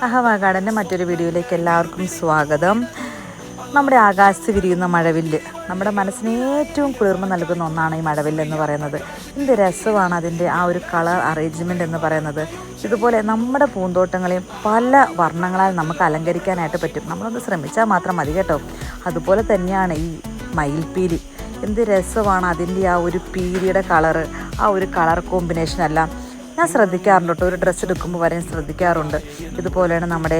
അഹവാ ഗാർഡൻ്റെ മറ്റൊരു വീഡിയോയിലേക്ക് എല്ലാവർക്കും സ്വാഗതം. നമ്മുടെ ആകാശത്ത് വിരിയുന്ന മഴവില്ല് നമ്മുടെ മനസ്സിന് ഏറ്റവും കുളിർമ നൽകുന്ന ഒന്നാണ് ഈ മഴവില്ല് എന്ന് പറയുന്നത്. എന്ത് രസമാണ് അതിൻ്റെ ആ ഒരു കളർ അറേഞ്ച്മെൻ്റ് എന്ന് പറയുന്നത്. ഇതുപോലെ നമ്മുടെ പൂന്തോട്ടങ്ങളെയും പല വർണ്ണങ്ങളാൽ നമുക്ക് അലങ്കരിക്കാനായിട്ട് പറ്റും. നമ്മളൊന്ന് ശ്രമിച്ചാൽ മാത്രം മതി കേട്ടോ. അതുപോലെ തന്നെയാണ് ഈ മയിൽപ്പീലി. എന്ത് രസമാണ് അതിൻ്റെ ആ ഒരു പീലിയുടെ കളറ്, ആ ഒരു കളർ കോമ്പിനേഷനെല്ലാം ഞാൻ ശ്രദ്ധിക്കാറുണ്ട് കേട്ടോ. ഒരു ഡ്രസ്സ് എടുക്കുമ്പോൾ വരെ ശ്രദ്ധിക്കാറുണ്ട്. ഇതുപോലെയാണ് നമ്മുടെ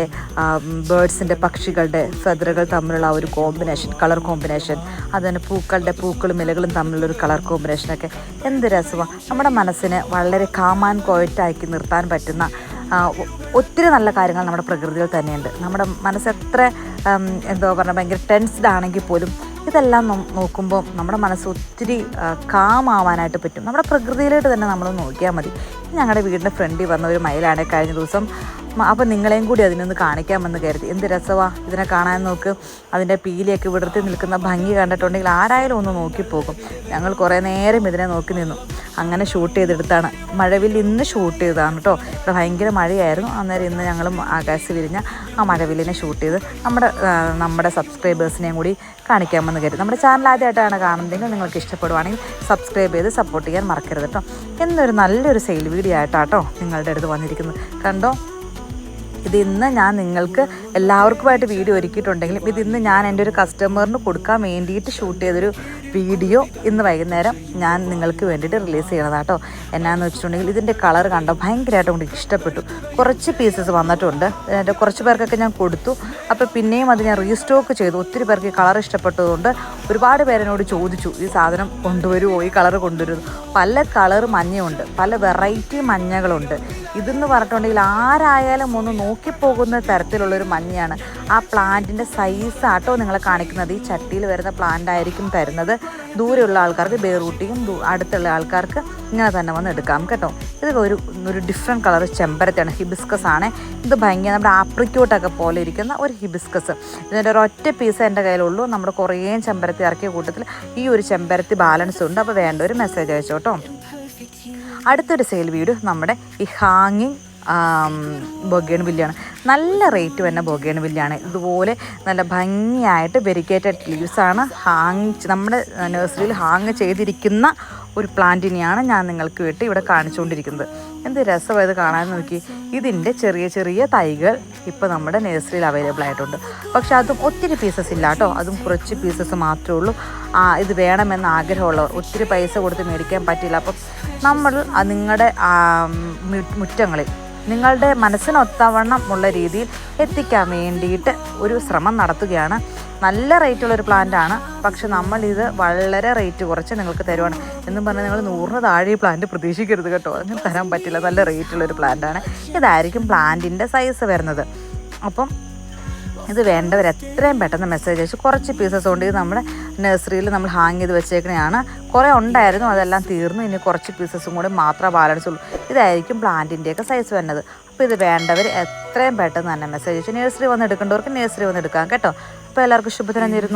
ബേഡ്സിൻ്റെ പക്ഷികളുടെ ഫെദറുകൾ തമ്മിലുള്ള ഒരു കോമ്പിനേഷൻ, കളർ കോമ്പിനേഷൻ. അതുതന്നെ പൂക്കളും ഇലകളും തമ്മിലുള്ളൊരു കളർ കോമ്പിനേഷനൊക്കെ എന്ത് രസമാണ്. നമ്മുടെ മനസ്സിനെ വളരെ കാം ആൻഡ് ക്വയറ്റാക്കി നിർത്താൻ പറ്റുന്ന ഒത്തിരി നല്ല കാര്യങ്ങൾ നമ്മുടെ പ്രകൃതിയിൽ തന്നെയുണ്ട്. നമ്മുടെ മനസ്സ് എത്ര എന്തോ പറഞ്ഞാൽ ഭയങ്കര ടെൻസ്ഡ് ആണെങ്കിൽ പോലും ഇതെല്ലാം നോക്കുമ്പോൾ നമ്മുടെ മനസ്സ് ഒത്തിരി കാമാവാനായിട്ട് പറ്റും. നമ്മുടെ പ്രകൃതിയിലോട്ട് തന്നെ നമ്മൾ നോക്കിയാൽ മതി. ഞങ്ങളുടെ വീടിൻ്റെ ഫ്രണ്ടിൽ വന്ന ഒരു മയിലാണ് കഴിഞ്ഞ ദിവസം. അപ്പോൾ നിങ്ങളെയും കൂടി അതിനൊന്ന് കാണിക്കാമെന്ന് കരുതി. എന്ത് രസമാണ് ഇതിനെ കാണാൻ. നോക്ക്, അതിൻ്റെ പീലിയൊക്കെ വിടർത്തി നിൽക്കുന്ന ഭംഗി കണ്ടിട്ടുണ്ടെങ്കിൽ ആരായാലും ഒന്ന് നോക്കിപ്പോകും. ഞങ്ങൾ കുറേ നേരം ഇതിനെ നോക്കി നിന്നു. അങ്ങനെ ഷൂട്ട് ചെയ്തെടുത്താണ്. മഴവില്ല് ഇന്ന് ഷൂട്ട് ചെയ്തതാണ് കേട്ടോ. ഇവിടെ ഭയങ്കര മഴയായിരുന്നു. അന്നേരം ഇന്ന് ഞങ്ങൾ ആകാശത്ത് വിരിഞ്ഞ ആ മഴവില്ലിനെ ഷൂട്ട് ചെയ്ത് നമ്മുടെ സബ്സ്ക്രൈബേഴ്സിനെയും കൂടി കാണിക്കാമെന്ന് കരുതി. നമ്മുടെ ചാനൽ ആദ്യമായിട്ടാണ് കാണുന്നതെങ്കിൽ നിങ്ങൾക്ക് ഇഷ്ടപ്പെടുവാണെങ്കിൽ സബ്സ്ക്രൈബ് ചെയ്ത് സപ്പോർട്ട് ചെയ്യാൻ മറക്കരുത് കേട്ടോ. എന്നൊരു നല്ലൊരു സെയിൽ വീഡിയോ ആയിട്ടാട്ടോ നിങ്ങളുടെ അടുത്ത് വന്നിരിക്കുന്നത്. കണ്ടോ, ഇതിന്ന് ഞാൻ നിങ്ങൾക്ക് എല്ലാവർക്കുമായിട്ട് വീഡിയോ ഒരുക്കിയിട്ടുണ്ടെങ്കിലും ഇതിന്ന് ഞാൻ എൻ്റെ ഒരു കസ്റ്റമറിന് കൊടുക്കാൻ വേണ്ടിയിട്ട് ഷൂട്ട് ചെയ്തൊരു വീഡിയോ ഇന്ന് വൈകുന്നേരം ഞാൻ നിങ്ങൾക്ക് വേണ്ടിയിട്ട് റിലീസ് ചെയ്യണതാണ് കേട്ടോ. എന്നാന്ന് വെച്ചിട്ടുണ്ടെങ്കിൽ ഇതിൻ്റെ കളർ കണ്ടോ ഭയങ്കരമായിട്ട് കൊണ്ട് ഇഷ്ടപ്പെട്ടു. കുറച്ച് പീസസ് വന്നിട്ടുണ്ട്. കുറച്ച് പേർക്കൊക്കെ ഞാൻ കൊടുത്തു. അപ്പോൾ പിന്നെയും അത് ഞാൻ റീസ്റ്റോക്ക് ചെയ്തു. ഒത്തിരി പേർക്ക് ഈ കളർ ഇഷ്ടപ്പെട്ടതുകൊണ്ട് ഒരുപാട് പേരെന്നോട് ചോദിച്ചു, ഈ സാധനം കൊണ്ടുവരുമോ, ഈ കളർ കൊണ്ടുവരുമോ. പല കളർ മഞ്ഞയുണ്ട്, പല വെറൈറ്റി മഞ്ഞകളുണ്ട്. ഇതെന്ന് പറഞ്ഞിട്ടുണ്ടെങ്കിൽ ആരായാലും ഒന്ന് നോക്കിപ്പോകുന്ന തരത്തിലുള്ളൊരു മഞ്ഞയാണ്. ആ പ്ലാന്റിൻ്റെ സൈസ് ആട്ടോ നിങ്ങളെ കാണിക്കുന്നത്. ഈ ചട്ടിയിൽ വരുന്ന പ്ലാന്റ് ആയിരിക്കും തരുന്നത്. ദൂരെയുള്ള ആൾക്കാർക്ക് ബേറൂട്ടിയും അടുത്തുള്ള ആൾക്കാർക്ക് ഇങ്ങനെ തന്നെ വന്ന് എടുക്കാം കേട്ടോ. ഇത് ഒരു ഡിഫറെൻറ്റ് കളർ ചെമ്പരത്തിയാണ്, ഹിബിസ്കസ് ആണ്. ഇത് ഭയങ്കര നമ്മുടെ ആപ്രിക്കോട്ടൊക്കെ പോലെ ഇരിക്കുന്ന ഒരു ഹിബിസ്കസ്. ഇതിൻ്റെ ഒരൊറ്റ പീസ് എൻ്റെ കയ്യിലുള്ളൂ. നമ്മുടെ കുറേ ചെമ്പരത്തി ഇറക്കിയ കൂട്ടത്തിൽ ഈ ഒരു ചെമ്പരത്തി ബാലൻസ് ഉണ്ട്. അപ്പോൾ വേണ്ട ഒരു മെസ്സേജ് അയച്ചോട്ടോ. അടുത്തൊരു സെയിൽ വീഡിയോ നമ്മുടെ ഈ ഹാങ്ങിങ് ബൊഗേൺവില്ലാണ്. നല്ല റേറ്റ് വരുന്ന ബൊഗേൺവില്ലാണ്. ഇതുപോലെ നല്ല ഭംഗിയായിട്ട് വെരിക്കേറ്റഡ് ലീവ്സാണ് നമ്മുടെ നഴ്സറിയിൽ ഹാങ് ചെയ്തിരിക്കുന്ന ഒരു പ്ലാന്റിനെയാണ് ഞാൻ നിങ്ങൾക്ക് വേണ്ടി ഇവിടെ കാണിച്ചുകൊണ്ടിരിക്കുന്നത്. എന്ത് രസമായത് കാണാൻ. നോക്കി, ഇതിൻ്റെ ചെറിയ ചെറിയ തൈകൾ ഇപ്പോൾ നമ്മുടെ നഴ്സറിയിൽ അവൈലബിൾ ആയിട്ടുണ്ട്. പക്ഷെ അതും ഒത്തിരി പീസസ് ഇല്ല കേട്ടോ. അതും കുറച്ച് പീസസ് മാത്രമേ ഉള്ളൂ. ഇത് വേണമെന്ന് ആഗ്രഹമുള്ളവർ, ഒത്തിരി പൈസ കൊടുത്ത് മേടിക്കാൻ പറ്റില്ല. അപ്പം നമ്മൾ നിങ്ങളുടെ മുറ്റങ്ങളിൽ നിങ്ങളുടെ മനസ്സിനൊത്തവണ്ണം ഉള്ള രീതിയിൽ എത്തിക്കാൻ വേണ്ടിയിട്ട് ഒരു ശ്രമം നടത്തുകയാണ്. നല്ല റേറ്റുള്ളൊരു പ്ലാന്റാണ്. പക്ഷെ നമ്മളിത് വളരെ റേറ്റ് കുറച്ച് നിങ്ങൾക്ക് തരുവാണ് എന്നും പറഞ്ഞാൽ നിങ്ങൾ 100 താഴെ ഈ പ്ലാന്റ് പ്രതീക്ഷിക്കരുത് കേട്ടോ. അങ്ങനെ തരാൻ പറ്റില്ല. നല്ല റേറ്റുള്ളൊരു പ്ലാന്റാണ്. ഇതായിരിക്കും പ്ലാന്റിൻ്റെ സൈസ് വരുന്നത്. അപ്പം ഇത് വേണ്ടവർ എത്രയും പെട്ടെന്ന് മെസ്സേജ് അയച്ചു. കുറച്ച് പീസസ് കൊണ്ട് ഇത് നമ്മുടെ നഴ്സറിയിൽ നമ്മൾ ഹാങ് ചെയ്ത് വെച്ചേക്കണെയാണ്. കുറേ ഉണ്ടായിരുന്നു, അതെല്ലാം തീർന്നു. ഇനി കുറച്ച് പീസസും കൂടെ മാത്രമേ ബാലൻസ് ഉള്ളൂ. ഇതായിരിക്കും പ്ലാന്റിൻ്റെയൊക്കെ സൈസ് വരുന്നത്. അപ്പോൾ ഇത് വേണ്ടവർ എത്രയും പെട്ടെന്ന് തന്നെ മെസ്സേജ് അയച്ചു. നഴ്സറി വന്ന് എടുക്കേണ്ടവർക്ക് നഴ്സറി വന്ന് എടുക്കാം കേട്ടോ. അപ്പോൾ എല്ലാവർക്കും ശുഭദിനം നേരുന്നു.